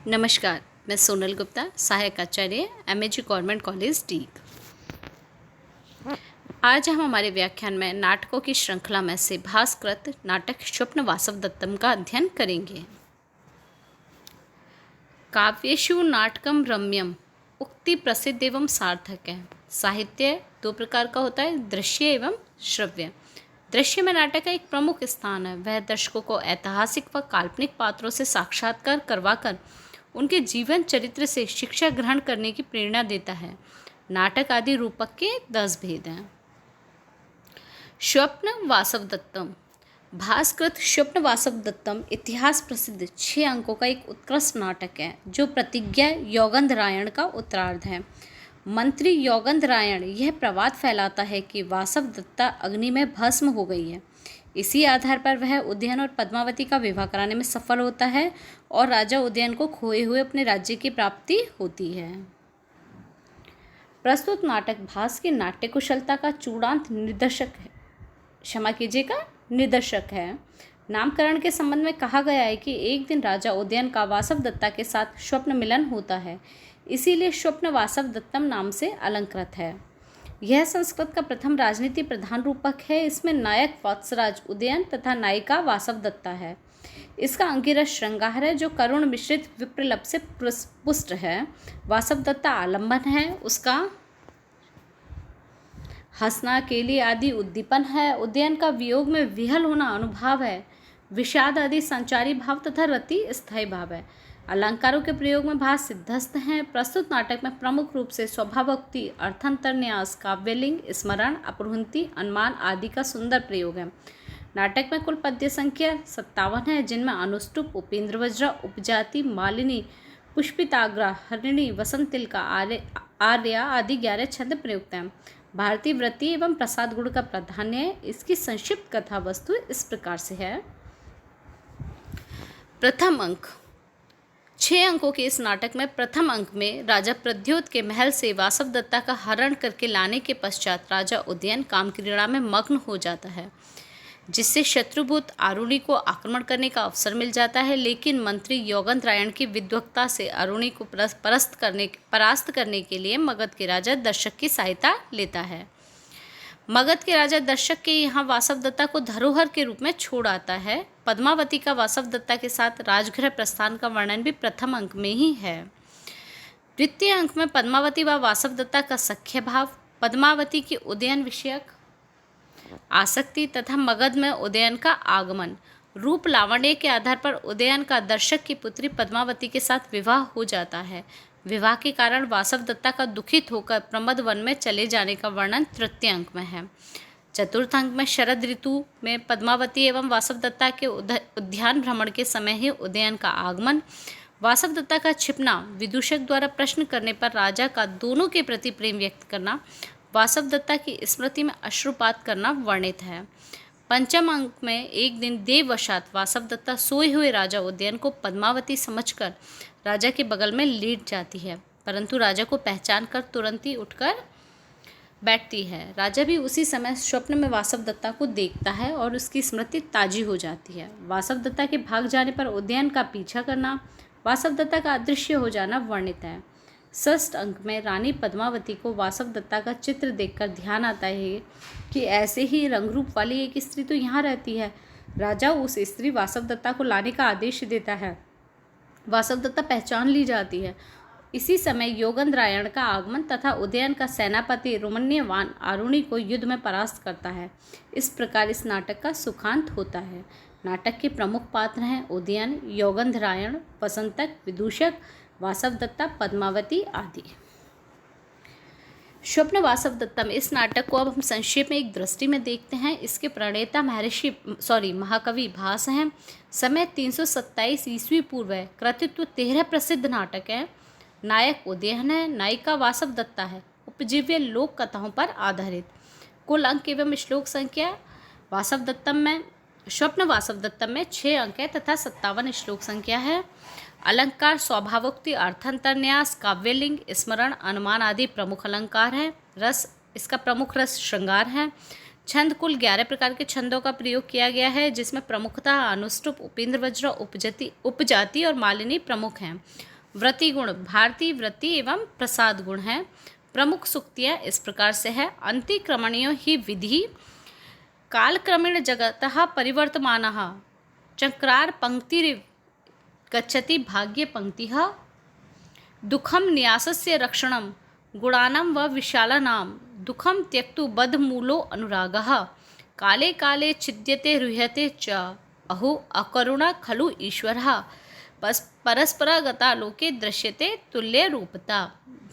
नमस्कार, मैं सोनल गुप्ता, सहायक आचार्य एमएजी गवर्नमेंट कॉलेज डीग। आज हम हमारे व्याख्यान में नाटकों की श्रृंखला में से भासकृत नाटक स्वप्न वासवदत्तम का अध्ययन करेंगे। काव्येषु नाटकम रम्यम उक्ति प्रसिद्ध एवं सार्थक है। साहित्य दो प्रकार का होता है, दृश्य एवं श्रव्य। दृश्य में नाटक का एक प्रमुख स्थान है। वह दर्शकों को ऐतिहासिक व काल्पनिक पात्रों से साक्षात्कार करवाकर उनके जीवन चरित्र से शिक्षा ग्रहण करने की प्रेरणा देता है। नाटक आदि रूपक के 10 भेद हैं। स्वप्न वासवदत्तम भास्कृत स्वप्न वासवदत्तम इतिहास प्रसिद्ध 6 अंकों का एक उत्कृष्ट नाटक है जो प्रतिज्ञा यौगंधरायण का उत्तरार्ध है। मंत्री यौगंधरायण यह प्रवाद फैलाता है कि वासवदत्ता अग्नि में भस्म हो गई है। इसी आधार पर वह उदयन और पद्मावती का विवाह कराने में सफल होता है और राजा उदयन को खोए हुए अपने राज्य की प्राप्ति होती है। प्रस्तुत नाटक भास की नाट्य कुशलता का चूड़ांत निदर्शक है। नामकरण के संबंध में कहा गया है कि एक दिन राजा उदयन का वासवदत्ता के साथ स्वप्न मिलन होता है, इसीलिए स्वप्न वासवदत्तम नाम से अलंकृत है। यह संस्कृत का प्रथम राजनीति प्रधान रूपक है। इसमें नायक वत्सराज उदयन तथा नायिका वासवदत्ता है। इसका अंगिरस श्रृंगार है जो करुण मिश्रित विप्रलप से पुष्ट है। वासवदत्ता आलंबन है, उसका हंसना केली आदि उद्दीपन है। उदयन का वियोग में विहल होना अनुभव है। विषाद आदि संचारी भाव तथा रति स्थायी भाव है। अलंकारों के प्रयोग में भास सिद्धस्थ हैं। प्रस्तुत नाटक में प्रमुख रूप से स्वभावोक्ति, अर्थांतरन्यास, काव्यलिंग, स्मरण, अपहृति, अनुमान आदि का सुंदर प्रयोग है। नाटक में कुल पद्य संख्या 57 है, जिनमें अनुष्टुप, उपेंद्रवज्र, उपजाति, मालिनी, पुष्पिताग्रा, हरिणी, वसंतिलका, आर्या आदि 11 छंद प्रयुक्त हैं। भारतीय वृत्ति एवं प्रसाद गुण का प्राधान्य है। इसकी संक्षिप्त कथा वस्तु इस प्रकार से है। प्रथम अंक 6 अंकों के इस नाटक में प्रथम अंक में राजा प्रद्योत के महल से वासवदत्ता का हरण करके लाने के पश्चात राजा उदयन काम क्रीड़ा में मग्न हो जाता है, जिससे शत्रुभूत आरुणि को आक्रमण करने का अवसर मिल जाता है। लेकिन मंत्री यौगंधरायण की विद्वत्ता से आरुणि को परास्त करने के लिए मगध के राजा दर्शक की सहायता लेता है। मगध के राजा दर्शक के यहाँ वासवदत्ता को धरोहर के रूप में छोड़ आता है। पद्मावती का वासवदत्ता के साथ राजगृह प्रस्थान का वर्णन भी प्रथम अंक में ही है। द्वितीय अंक में पद्मावती व वासवदत्ता का सख्य भाव, पद्मावती की उदयन विषयक आसक्ति तथा मगध में उदयन का आगमन। रूप लावण्य के आधार पर उदयन का दर्शक की पुत्री पद्मावती के साथ विवाह हो जाता है। विवाह के कारण वासवदत्ता का दुखित होकर प्रमद वन में चले जाने का वर्णन तृतीय अंक में है। चतुर्थ अंक में शरद ऋतु में पद्मावती एवं वासवदत्ता के उद्यान भ्रमण के समय ही उदयन का आगमन, वासवदत्ता का छिपना, विदूषक द्वारा प्रश्न करने पर राजा का दोनों के प्रति प्रेम व्यक्त करना, वासवदत्ता की स्मृति में अश्रुपात करना वर्णित है। पंचम अंक में एक दिन देववशात वासवदत्ता सोए हुए राजा उदयन को पद्मावती समझकर राजा के बगल में लेट जाती है, परंतु राजा को पहचान कर तुरंत ही उठकर बैठती है। राजा भी उसी समय स्वप्न में वासवदत्ता को देखता है और उसकी स्मृति ताजी हो जाती है। वासवदत्ता के भाग जाने पर उदयन का पीछा करना, वासवदत्ता का अदृश्य हो जाना वर्णित है। षष्ठ अंक में रानी पद्मावती को वासवदत्ता का चित्र देखकर ध्यान आता है कि ऐसे ही रंगरूप वाली एक स्त्री तो यहाँ रहती है। राजा उस स्त्री वासवदत्ता को लाने का आदेश देता है। वासवदत्ता पहचान ली जाती है। इसी समय यौगंधरायण का आगमन तथा उदयन का सेनापति रोमण्यवान आरुणि को युद्ध में परास्त करता है। इस प्रकार इस नाटक का सुखांत होता है। नाटक के प्रमुख पात्र हैं उदयन, यौगंधरायण, वसंतक, विदूषक, वासवदत्ता, पद्मावती आदि। स्वप्न वासवदत्तम इस नाटक को अब हम संक्षेप में एक दृष्टि में देखते हैं। इसके प्रणेता महाकवि भास हैं। समय 327 ईस्वी पूर्व है। कृतित्व 13 प्रसिद्ध नाटक है। नायक उदयन है, नायिका वासवदत्ता है। उपजीव्य लोक कथाओं पर आधारित। कुल अंक एवं श्लोक संख्या स्वप्न वासवदत्तम में 6 अंक है तथा 57 श्लोक संख्या है। अलंकार स्वभावोक्ति, अर्थांतरन्यास, काव्यलिंग, स्मरण, अनुमान आदि प्रमुख अलंकार है। रस, इसका प्रमुख रस श्रृंगार है। छंद कुल 11 प्रकार के छंदों का प्रयोग किया गया है, जिसमें प्रमुखतः अनुष्टुप, उपेंद्रवज्र, उपजाति और मालिनी प्रमुख हैं। व्रति गुण भारतीय वृत्ति एवं प्रसाद गुण है। प्रमुख सूक्तियाँ इस प्रकार से है। अंतिक्रमणीयो ही विधि कालक्रमेण जगतः परिवर्तमानः चक्रार पंक्तिरिव गच्छति भाग्य पंक्तिः दुखम न्यासस्य रक्षणं गुणानां व विशालानां दुखम त्यक्तु बद्धमूलो अनुरागः काले काले छिद्यते रुह्यते च अहो अकरुणा खलु ईश्वरः परस्परागता लोके दृश्यते तुल्य रूपता।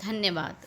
धन्यवाद।